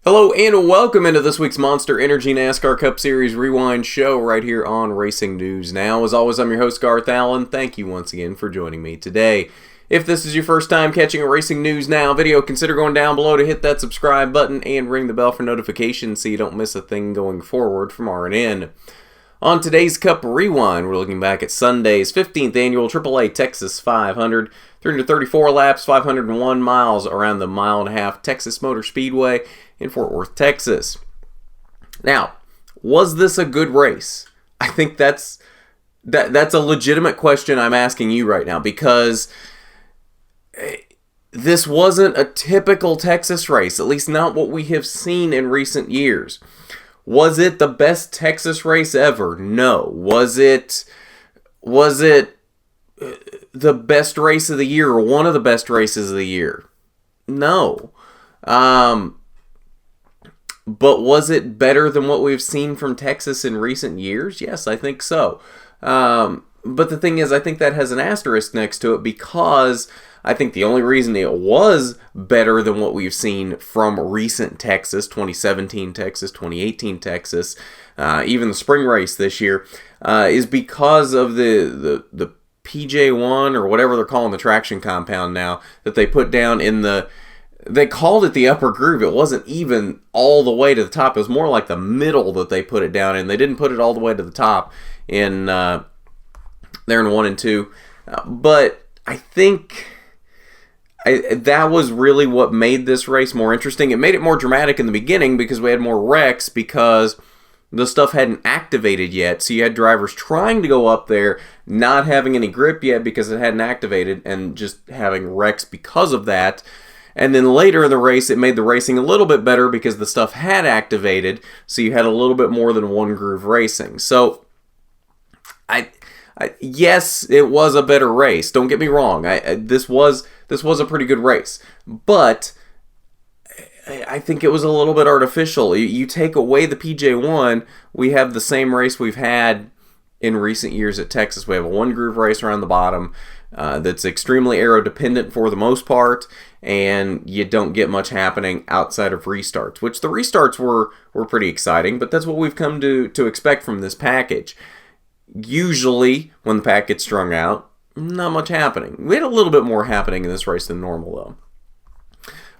Hello and welcome into this week's Monster Energy NASCAR Cup Series Rewind show right here on Racing News Now. As always, I'm your host, Garth Allen. Thank you once again for joining me today. If this is your first time catching a Racing News Now video, consider going down below to hit that subscribe button and ring the bell for notifications so you don't miss a thing going forward from R&N. On today's Cup Rewind, we're looking back at Sunday's 15th annual AAA Texas 500, 334 laps, 501 miles around the mile-and-a-half Texas Motor Speedway in Fort Worth, Texas. Now, was this a good race? I think that's a legitimate question I'm asking you right now, because this wasn't a typical Texas race, at least not what we have seen in recent years. Was it the best Texas race ever? No. Was it the best race of the year or one of the best races of the year? No. But was it better than what we've seen from Texas in recent years? Yes, I think so. But the thing is, I think that has an asterisk next to it, because I think the only reason it was better than what we've seen from recent Texas, 2017 Texas, 2018 Texas, even the spring race this year, is because of the PJ1 or whatever they're calling the traction compound now that they put down in the... They called it the upper groove. It wasn't even all the way to the top. It was more like the middle that they put it down in. They didn't put it all the way to the top in there in 1 and 2. But I think that was really what made this race more interesting. It made it more dramatic in the beginning because we had more wrecks, because the stuff hadn't activated yet. So you had drivers trying to go up there, not having any grip yet because it hadn't activated, and just having wrecks because of that. And then later in the race, it made the racing a little bit better because the stuff had activated, so you had a little bit more than one groove racing. So, yes, it was a better race. Don't get me wrong. This was a pretty good race, but I think it was a little bit artificial. You take away the PJ1, we have the same race we've had in recent years at Texas. We have a one groove race around the bottom that's extremely aero dependent for the most part, and you don't get much happening outside of restarts, which the restarts were pretty exciting, but that's what we've come to expect from this package. Usually, when the pack gets strung out, not much happening. We had a little bit more happening in this race than normal, though.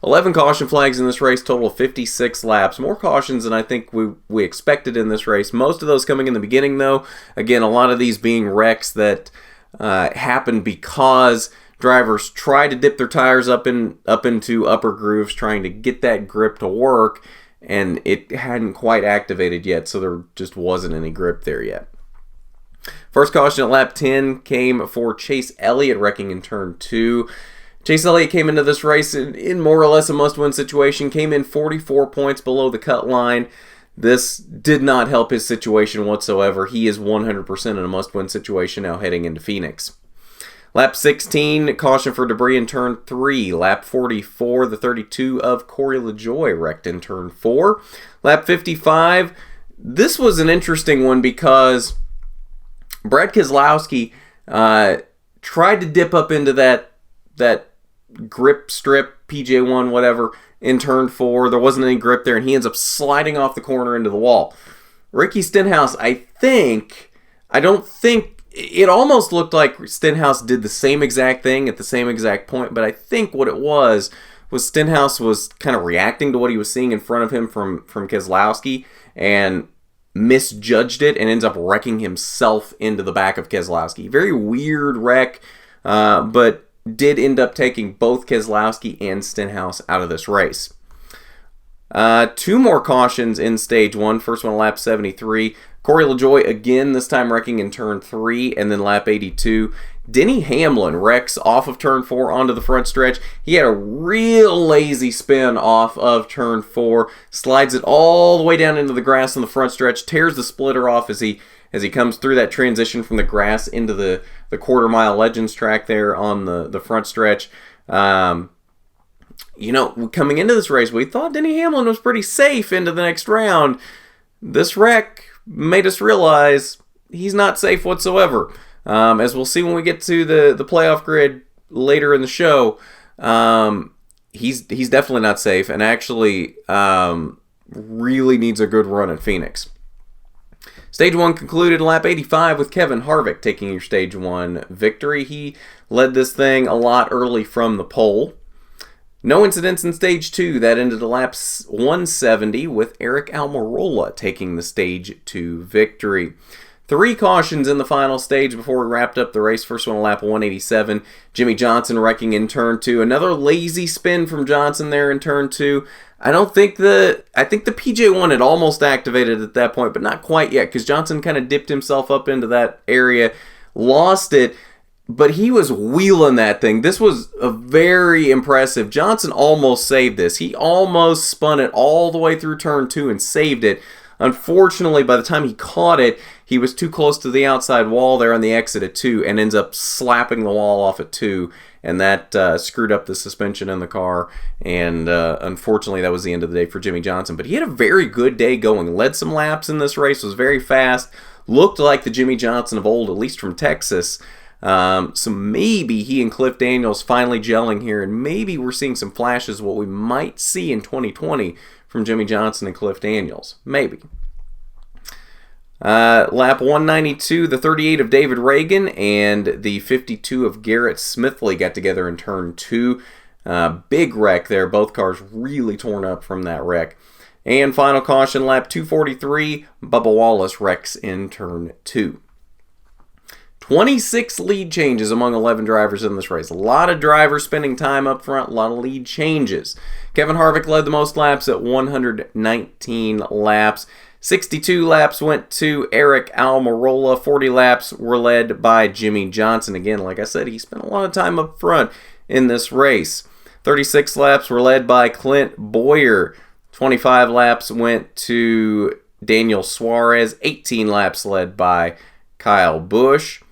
11 caution flags in this race, total of 56 laps. More cautions than I think we expected in this race. Most of those coming in the beginning, though. Again, a lot of these being wrecks that happened because drivers try to dip their tires up into upper grooves, trying to get that grip to work, and it hadn't quite activated yet, so there just wasn't any grip there yet. First caution at lap 10 came for Chase Elliott, wrecking in turn 2. Chase Elliott came into this race in more or less a must-win situation, came in 44 points below the cut line. This did not help his situation whatsoever. He is 100% in a must-win situation now heading into Phoenix. Lap 16, caution for debris in turn 3. Lap 44, the 32 of Corey LaJoie wrecked in turn 4. Lap 55, this was an interesting one because Brad Keselowski tried to dip up into that grip strip, PJ1, whatever, in turn 4. There wasn't any grip there, and he ends up sliding off the corner into the wall. Ricky Stenhouse, it almost looked like Stenhouse did the same exact thing at the same exact point, but I think what it was Stenhouse was kind of reacting to what he was seeing in front of him from Keselowski and misjudged it and ends up wrecking himself into the back of Keselowski. Very weird wreck, but did end up taking both Keselowski and Stenhouse out of this race. 2 more cautions in stage 1. First one, lap 73. Corey LaJoie again, this time wrecking in turn 3, and then lap 82. Denny Hamlin wrecks off of turn 4 onto the front stretch. He had a real lazy spin off of turn 4, slides it all the way down into the grass on the front stretch, tears the splitter off as he comes through that transition from the grass into the quarter-mile Legends track there on the front stretch. Coming into this race, we thought Denny Hamlin was pretty safe into the next round. This wreck made us realize he's not safe whatsoever. As we'll see when we get to the playoff grid later in the show, he's definitely not safe, and actually really needs a good run at Phoenix. Stage 1 concluded lap 85 with Kevin Harvick taking your Stage 1 victory. He led this thing a lot early from the pole. No incidents in Stage 2. That ended at lap 170 with Aric Almirola taking the Stage 2 victory. 3 cautions in the final stage before we wrapped up the race. First one at lap 187. Jimmie Johnson wrecking in turn 2. Another lazy spin from Johnson there in turn 2. I think the PJ1 had almost activated at that point, but not quite yet, because Johnson kind of dipped himself up into that area, lost it, but he was wheeling that thing. This was a very impressive. Johnson almost saved this. He almost spun it all the way through turn 2 and saved it. Unfortunately, by the time he caught it, he was too close to the outside wall there on the exit at 2 and ends up slapping the wall off at 2, and that screwed up the suspension in the car, and unfortunately that was the end of the day for Jimmie Johnson. But he had a very good day going. Led some laps in this race, was very fast, looked like the Jimmie Johnson of old, at least from Texas. So maybe he and Cliff Daniels finally gelling here, and maybe we're seeing some flashes of what we might see in 2020 from Jimmie Johnson and Cliff Daniels. Maybe. Lap 192, the 38 of David Reagan and the 52 of Garrett Smithley got together in turn 2. Big wreck there. Both cars really torn up from that wreck. And final caution, lap 243, Bubba Wallace wrecks in turn 2. 26 lead changes among 11 drivers in this race. A lot of drivers spending time up front, a lot of lead changes. Kevin Harvick led the most laps at 119 laps. 62 laps went to Aric Almirola. 40 laps were led by Jimmie Johnson. Again, like I said, he spent a lot of time up front in this race. 36 laps were led by Clint Bowyer. 25 laps went to Daniel Suarez. 18 laps led by Kyle Busch.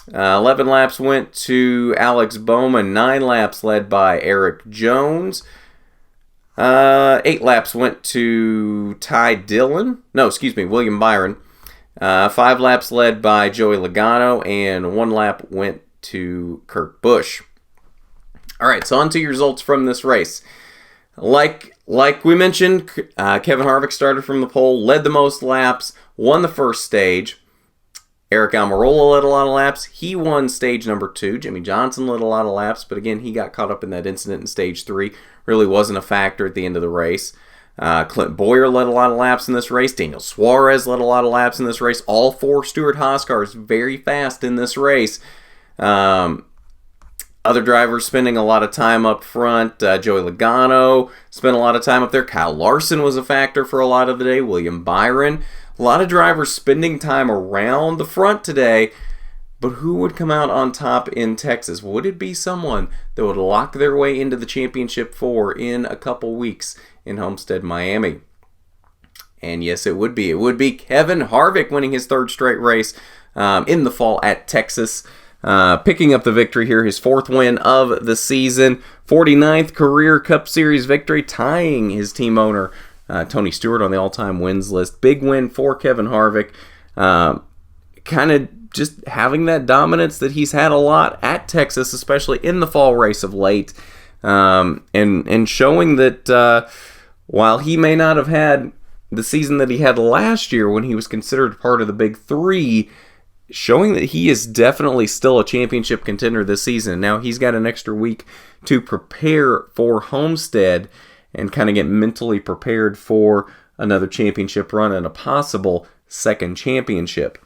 11 laps went to Alex Bowman. 9 laps led by Erik Jones. 8 laps went to William Byron. 5 laps led by Joey Logano, and 1 lap went to Kurt Busch. All right, so on to your results from this race. Like we mentioned, Kevin Harvick started from the pole, led the most laps, won the first stage. Aric Almirola led a lot of laps. He won stage number 2. Jimmie Johnson led a lot of laps, but again, he got caught up in that incident in stage 3. Really wasn't a factor at the end of the race. Clint Bowyer led a lot of laps in this race. Daniel Suarez led a lot of laps in this race. All 4 Stewart-Haas cars very fast in this race. Other drivers spending a lot of time up front. Joey Logano spent a lot of time up there. Kyle Larson was a factor for a lot of the day. William Byron. A lot of drivers spending time around the front today, but who would come out on top in Texas? Would it be someone that would lock their way into the championship 4 in a couple weeks in Homestead, Miami? And yes, it would be. It would be Kevin Harvick winning his 3rd straight race in the fall at Texas. Picking up the victory here, his 4th win of the season. 49th career Cup Series victory, tying his team owner Tony Stewart on the all-time wins list. Big win for Kevin Harvick. Kind of just having that dominance that he's had a lot at Texas, especially in the fall race of late. And showing that while he may not have had the season that he had last year when he was considered part of the Big 3, showing that he is definitely still a championship contender this season. Now he's got an extra week to prepare for Homestead and kind of get mentally prepared for another championship run and a possible 2nd championship.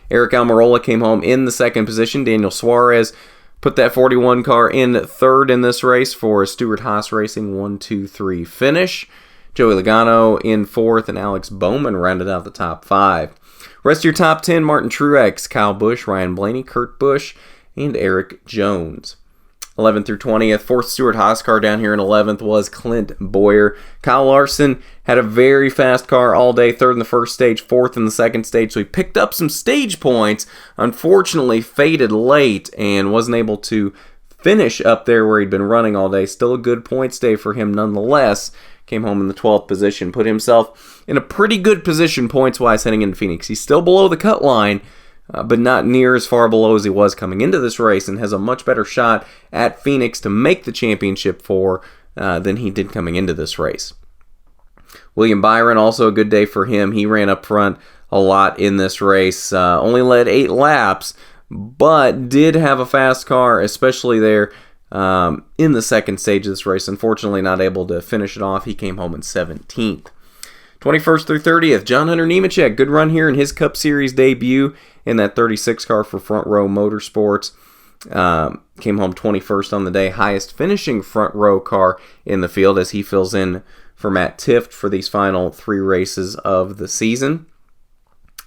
Aric Almirola came home in the 2nd position. Daniel Suarez put that 41 car in 3rd in this race for a Stewart-Haas Racing 1-2-3 finish. Joey Logano in 4th, and Alex Bowman rounded out the top 5. Rest of your top 10, Martin Truex, Kyle Busch, Ryan Blaney, Kurt Busch, and Erik Jones. 11th through 20th. 4th Stewart-Haas car down here in 11th was Clint Bowyer. Kyle Larson had a very fast car all day. 3rd in the first stage, 4th in the second stage. So he picked up some stage points. Unfortunately, faded late and wasn't able to finish up there where he'd been running all day. Still a good points day for him nonetheless. Came home in the 12th position. Put himself in a pretty good position points-wise heading into Phoenix. He's still below the cut line, but not near as far below as he was coming into this race, and has a much better shot at Phoenix to make the championship for than he did coming into this race. William Byron, also a good day for him. He ran up front a lot in this race, only led 8 laps, but did have a fast car, especially there in the second stage of this race. Unfortunately, not able to finish it off. He came home in 17th. 21st through 30th, John Hunter Nemechek. Good run here in his Cup Series debut in that 36 car for Front Row Motorsports. Came home 21st on the day. Highest finishing Front Row car in the field as he fills in for Matt Tifft for these final 3 races of the season.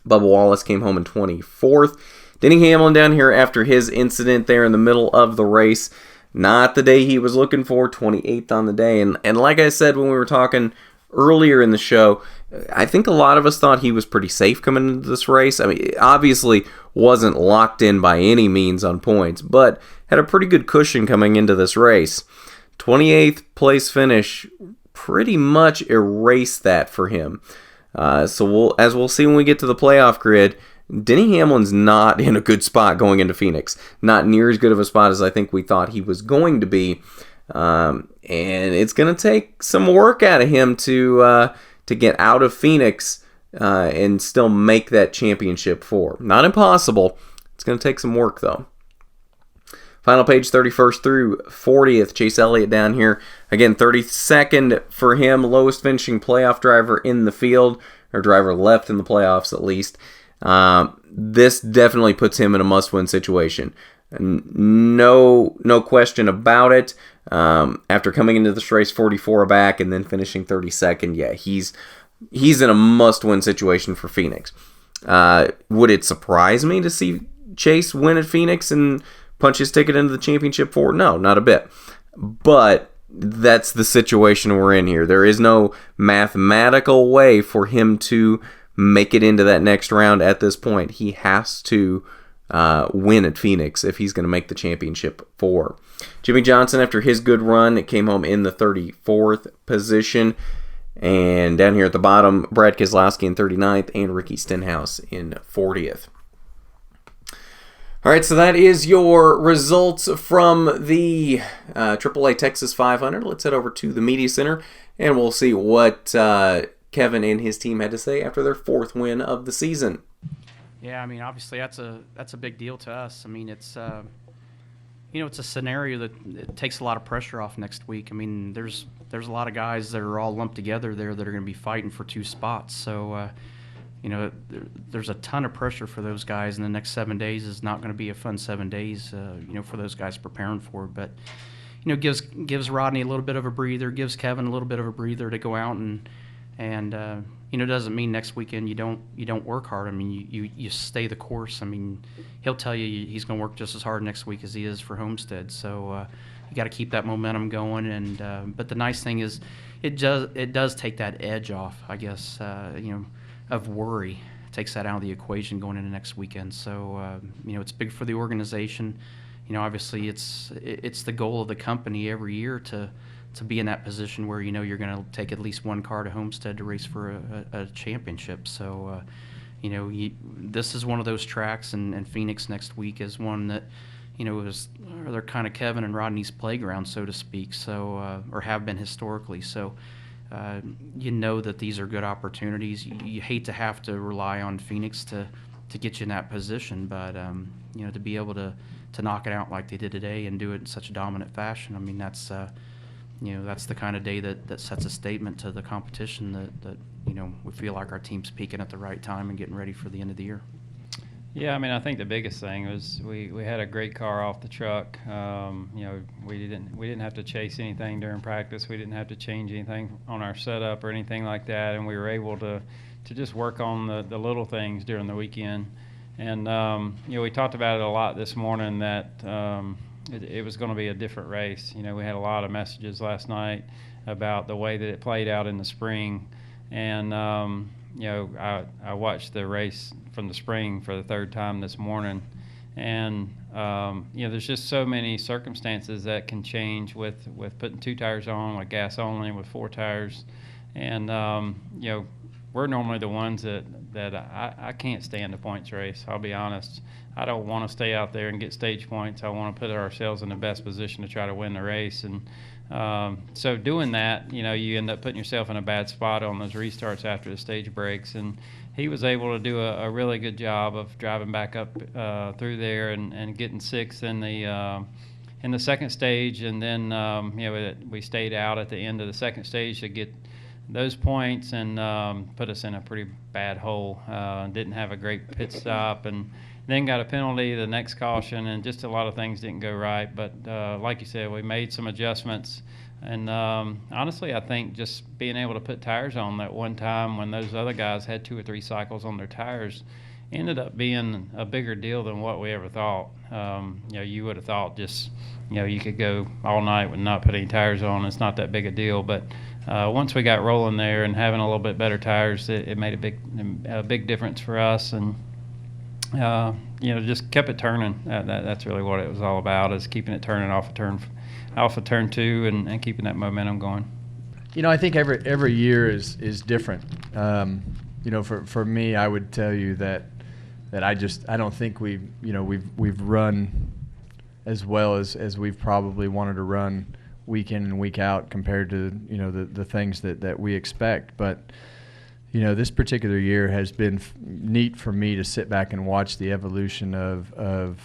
Bubba Wallace came home in 24th. Denny Hamlin down here after his incident there in the middle of the race. Not the day he was looking for, 28th on the day. And like I said when we were talking earlier in the show, I think a lot of us thought he was pretty safe coming into this race. I mean, obviously wasn't locked in by any means on points, but had a pretty good cushion coming into this race. 28th place finish pretty much erased that for him. So as we'll see when we get to the playoff grid, Denny Hamlin's not in a good spot going into Phoenix. Not near as good of a spot as I think we thought he was going to be. And it's going to take some work out of him to get out of Phoenix and still make that championship 4. Not impossible. It's going to take some work, though. Final page, 31st through 40th. Chase Elliott down here. Again, 32nd for him. Lowest finishing playoff driver in the field, or driver left in the playoffs at least. This definitely puts him in a must-win situation. No question about it. After coming into this race 44 back and then finishing 32nd, yeah, he's in a must-win situation for Phoenix. Would it surprise me to see Chase win at Phoenix and punch his ticket into the championship 4? No, not a bit. But that's the situation we're in here. There is no mathematical way for him to make it into that next round at this point. He has to win at Phoenix if he's going to make the championship 4. Jimmy Johnson, after his good run, came home in the 34th position. And down here at the bottom, Brad Keselowski in 39th and Ricky Stenhouse in 40th. All right, so that is your results from the AAA Texas 500. Let's head over to the Media Center, and we'll see what Kevin and his team had to say after their 4th win of the season. Yeah, I mean, obviously that's a big deal to us. I mean, it's it's a scenario that it takes a lot of pressure off next week. I mean, there's a lot of guys that are all lumped together there that are going to be fighting for 2 spots. So, there's a ton of pressure for those guys, and the next 7 days is not going to be a fun 7 days, for those guys preparing for it. But, gives Rodney a little bit of a breather, gives Kevin a little bit of a breather to go out and doesn't mean next weekend you don't work hard. I mean, you stay the course. I mean, he'll tell you he's going to work just as hard next week as he is for Homestead. So you got to keep that momentum going. And but the nice thing is, it does take that edge off, I guess. Of worry. It takes that out of the equation going into next weekend. So it's big for the organization. Obviously it's the goal of the company every year to be in that position where you're going to take at least one car to Homestead to race for a championship. So this is one of those tracks, and Phoenix next week is one that they're kind of Kevin and Rodney's playground, so to speak. So or have been historically. So that these are good opportunities. You hate to have to rely on Phoenix to get you in that position, but to be able to knock it out like they did today and do it in such a dominant fashion, I mean, that's the kind of day that sets a statement to the competition that we feel like our team's peaking at the right time and getting ready for the end of the year. Yeah, I mean, I think the biggest thing was we had a great car off the truck. We didn't have to chase anything during practice. We didn't have to change anything on our setup or anything like that, and we were able to just work on the little things during the weekend. And we talked about it a lot this morning that it was going to be a different race. We had a lot of messages last night about the way that it played out in the spring, and I watched the race from the spring for the 3rd time this morning, and there's just so many circumstances that can change with putting 2 tires on, with gas only, with 4 tires, and we're we're normally the ones that I can't stand the points race. I'll be honest. I don't want to stay out there and get stage points. I want to put ourselves in the best position to try to win the race. And so doing that, you end up putting yourself in a bad spot on those restarts after the stage breaks. And he was able to do a really good job of driving back up through there and getting sixth in the second stage. And then we stayed out at the end of the second stage to get those points and put us in a pretty bad hole. Didn't have a great pit stop and then got a penalty the next caution, and just a lot of things didn't go right. But like you said, we made some adjustments. And honestly, I think just being able to put tires on that one time when those other guys had 2 or 3 cycles on their tires ended up being a bigger deal than what we ever thought. You would have thought just, you could go all night with not putting any tires on. It's not that big a deal. But once we got rolling there and having a little bit better tires, it made a big difference for us. And just kept it turning. That's really what it was all about, is keeping it turning off of turn 2 and keeping that momentum going. I think every year is different. For me, I would tell you that I don't think we've run as well as we've probably wanted to run week in and week out compared to the things that we expect. But this particular year has been neat for me to sit back and watch the evolution of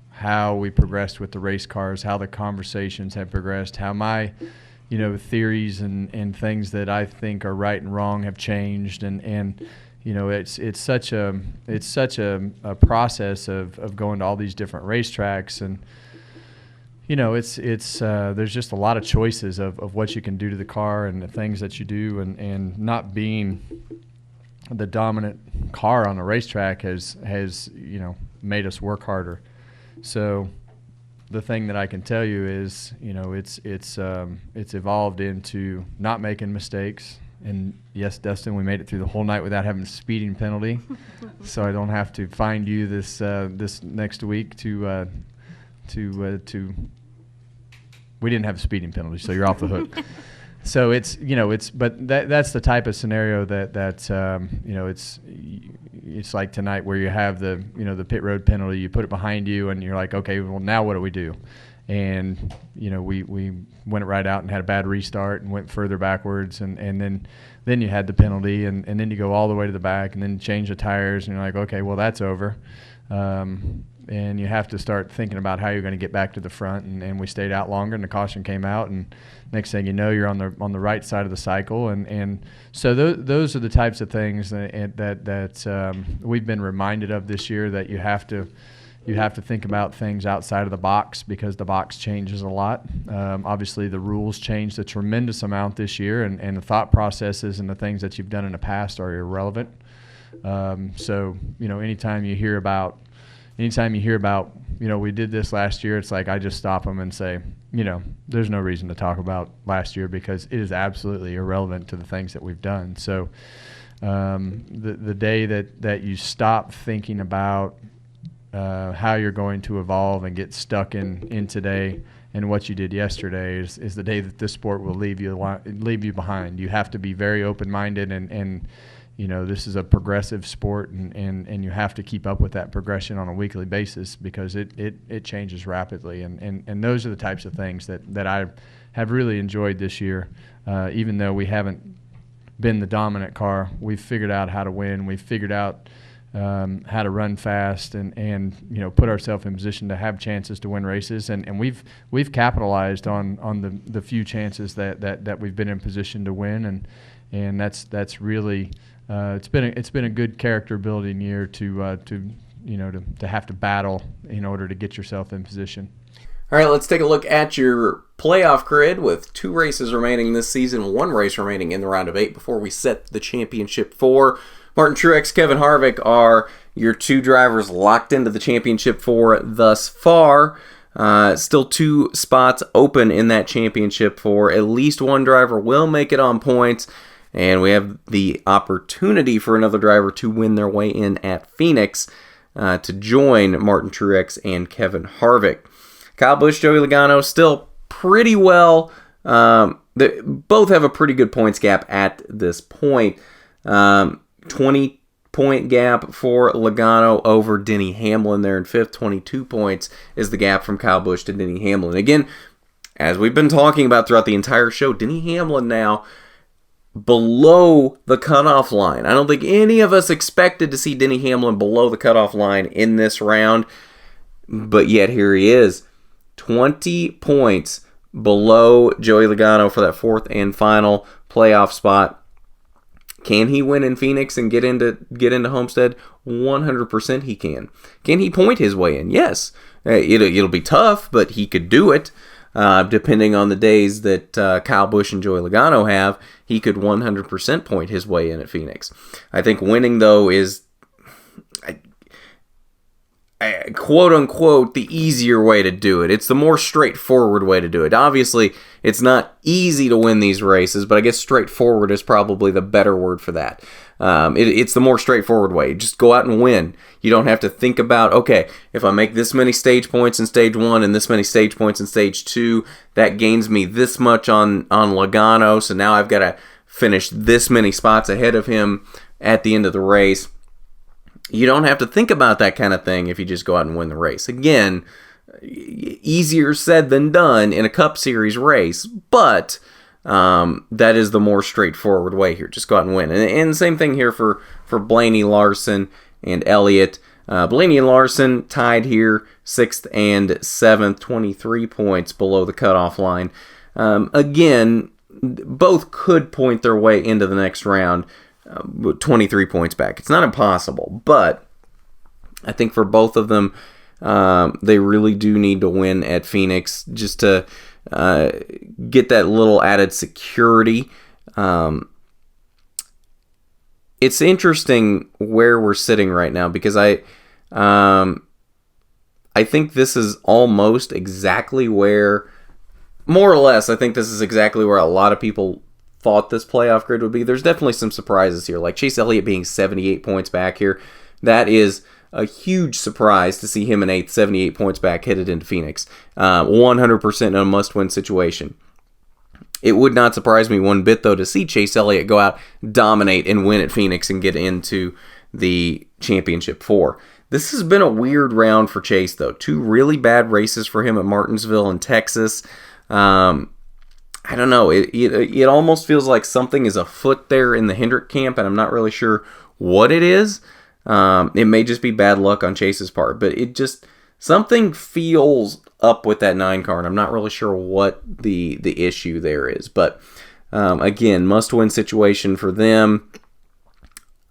how we progressed with the race cars, how the conversations have progressed, how my theories and things that I think are right and wrong have changed, and it's such a process of going to all these different racetracks, and there's just a lot of choices of what you can do to the car and the things that you do, and not being the dominant car on the racetrack has made us work harder. So the thing that I can tell you is, it's evolved into not making mistakes. And yes, Dustin, we made it through the whole night without having a speeding penalty, so I don't have to find you this next week to. We didn't have a speeding penalty, so you're off the hook. So but that's the type of scenario that it's like tonight where you have the pit road penalty, you put it behind you, and you're like, okay, well, now what do we do? And we went right out and had a bad restart and went further backwards, and then you had the penalty, and then you go all the way to the back and then change the tires, and you're like, okay, well, that's over. And you have to start thinking about how you're going to get back to the front, and we stayed out longer, and the caution came out, and next thing you know, you're on the right side of the cycle, and so those are the types of things that we've been reminded of this year, that you have to think about things outside of the box, because the box changes a lot. Obviously, the rules changed a tremendous amount this year, and the thought processes and the things that you've done in the past are irrelevant. So anytime you hear about, we did this last year, it's like I just stop them and say, there's no reason to talk about last year, because it is absolutely irrelevant to the things that we've done. So the day that you stop thinking about how you're going to evolve and get stuck in today and what you did yesterday is the day that this sport will leave you behind. You have to be very open-minded, and this is a progressive sport, and you have to keep up with that progression on a weekly basis, because it changes rapidly, and those are the types of things that I have really enjoyed this year. Even though we haven't been the dominant car, we've figured out how to win. We've figured out how to run fast and put ourselves in position to have chances to win races, and we've capitalized on the few chances that we've been in position to win, and that's really it's been a good character building year to have to battle in order to get yourself in position. All right, let's take a look at your playoff grid with 2 races remaining this season, 1 race remaining in the round of 8 before we set the championship 4. Martin Truex, Kevin Harvick are your 2 drivers locked into the championship 4 thus far. Still 2 spots open in that championship 4. At least 1 driver will make it on points, and we have the opportunity for another driver to win their way in at Phoenix to join Martin Truex and Kevin Harvick. Kyle Busch, Joey Logano still pretty well. They both have a pretty good points gap at this point. 20-point gap for Logano over Denny Hamlin there in 5th. 22 points is the gap from Kyle Busch to Denny Hamlin. Again, as we've been talking about throughout the entire show, Denny Hamlin now below the cutoff line. I don't think any of us expected to see Denny Hamlin below the cutoff line in this round, but yet here he is. 20 points below Joey Logano for that 4th and final playoff spot. Can he win in Phoenix and get into Homestead? 100% he can. Can he point his way in? Yes. It'll be tough, but he could do it. Depending on the days that Kyle Busch and Joey Logano have, he could 100% point his way in at Phoenix. I think winning, though, is quote-unquote the easier way to do it. It's the more straightforward way to do it. Obviously, it's not easy to win these races, but I guess straightforward is probably the better word for that. It's the more straightforward way. Just go out and win. You don't have to think about, okay, if I make this many stage points in stage 1 and this many stage points in stage 2, that gains me this much on Logano, so now I've got to finish this many spots ahead of him at the end of the race. You don't have to think about that kind of thing if you just go out and win the race. Again, easier said than done in a Cup Series race, but that is the more straightforward way here. Just go out and win. And the same thing here for Blaney, Larson, and Elliott. Blaney and Larson tied here, 6th and 7th, 23 points below the cutoff line. Again, both could point their way into the next round, 23 points back. It's not impossible, but I think for both of them, they really do need to win at Phoenix just to get that little added security. It's interesting where we're sitting right now because I think this is almost exactly where, more or less, I think this is exactly where a lot of people thought this playoff grid would be. There's definitely some surprises here, like Chase Elliott being 78 points back here. That is a huge surprise to see him in 8th, 78 points back, headed into Phoenix. 100% in a must-win situation. It would not surprise me one bit, though, to see Chase Elliott go out, dominate, and win at Phoenix and get into the championship 4. This has been a weird round for Chase, though. 2 really bad races for him at Martinsville and Texas. I don't know. It almost feels like something is afoot there in the Hendrick camp, and I'm not really sure what it is. It may just be bad luck on Chase's part, but it just, something feels up with that 9 car, and I'm not really sure what the issue there is. But again, must-win situation for them.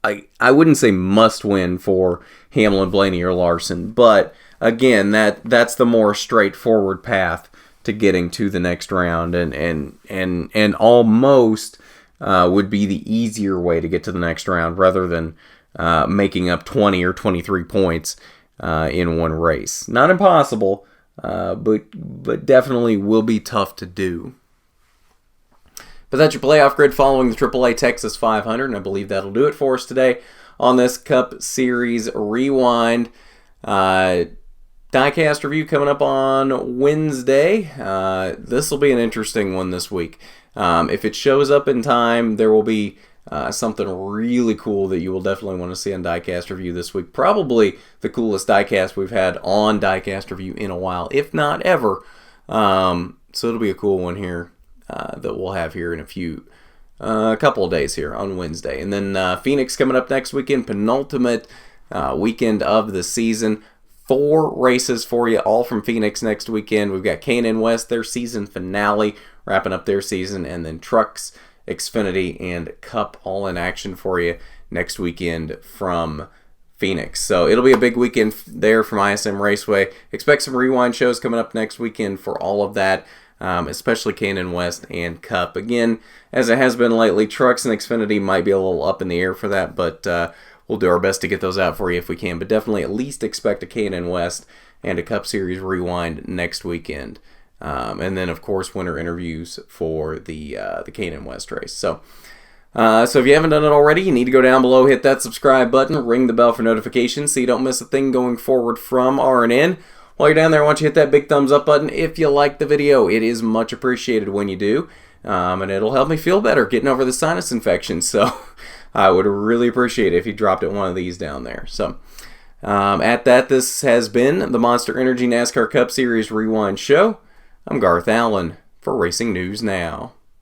I wouldn't say must-win for Hamlin, Blaney, or Larson, but again, that's the more straightforward path to getting to the next round, and almost would be the easier way to get to the next round rather than making up 20 or 23 points in one race. Not impossible, but definitely will be tough to do. But that's your playoff grid following the AAA Texas 500, and I believe that'll do it for us today on this Cup Series Rewind. Diecast review coming up on Wednesday. This will be an interesting one this week. If it shows up in time, there will be something really cool that you will definitely want to see on Diecast review this week. Probably the coolest diecast we've had on Diecast review in a while, if not ever. So it'll be a cool one here that we'll have here in a couple of days here on Wednesday. And then Phoenix coming up next weekend, penultimate weekend of the season. 4 races for you, all from Phoenix next weekend. We've got K&N West, their season finale, wrapping up their season, and then Trucks, Xfinity, and Cup all in action for you next weekend from Phoenix. So it'll be a big weekend there from ISM Raceway. Expect some rewind shows coming up next weekend for all of that, especially K&N West and Cup. Again, as it has been lately, Trucks and Xfinity might be a little up in the air for that, but we'll do our best to get those out for you if we can. But definitely at least expect a K&N West and a Cup Series rewind next weekend. And then, of course, winter interviews for the K&N West race. So if you haven't done it already, you need to go down below, hit that subscribe button, ring the bell for notifications so you don't miss a thing going forward from RNN. While you're down there, I want you to hit that big thumbs up button if you like the video. It is much appreciated when you do. And it'll help me feel better getting over the sinus infection. So I would really appreciate it if you dropped it one of these down there. So, at that, this has been the Monster Energy NASCAR Cup Series Rewind Show. I'm Garth Allen for Racing News Now.